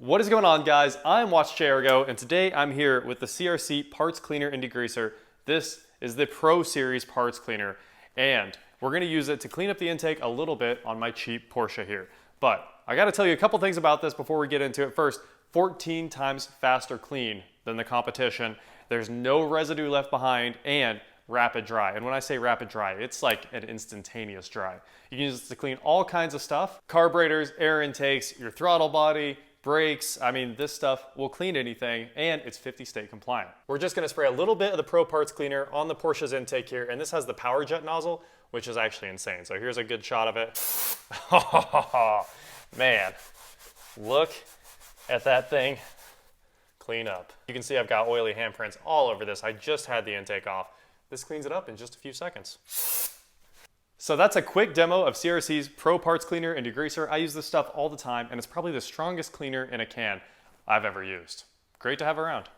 What is going on, guys? I'm Watch Ergo, and today I'm here with the CRC Parts Cleaner and Degreaser. This is the Pro Series parts cleaner, and we're going to use it to clean up the intake a little bit on my cheap Porsche here. But I got to tell you a couple things about this before we get into it. First, 14 times faster clean than the competition. There's no residue left behind, and rapid dry. And when I say rapid dry, it's like an instantaneous dry. You can use this to clean all kinds of stuff: carburetors, air intakes, your throttle body, brakes. I mean, this stuff will clean anything, and it's 50 state compliant. We're just gonna spray a little bit of the Pro Parts Cleaner on the Porsche's intake here, and this has the power jet nozzle, which is actually insane. So here's a good shot of it. Man, look at that thing clean up. You can see I've got oily handprints all over this. I just had the intake off. This cleans it up in just a few seconds. So that's a quick demo of CRC's Pro Parts Cleaner and Degreaser. I use this stuff all the time, and it's probably the strongest cleaner in a can I've ever used. Great to have around.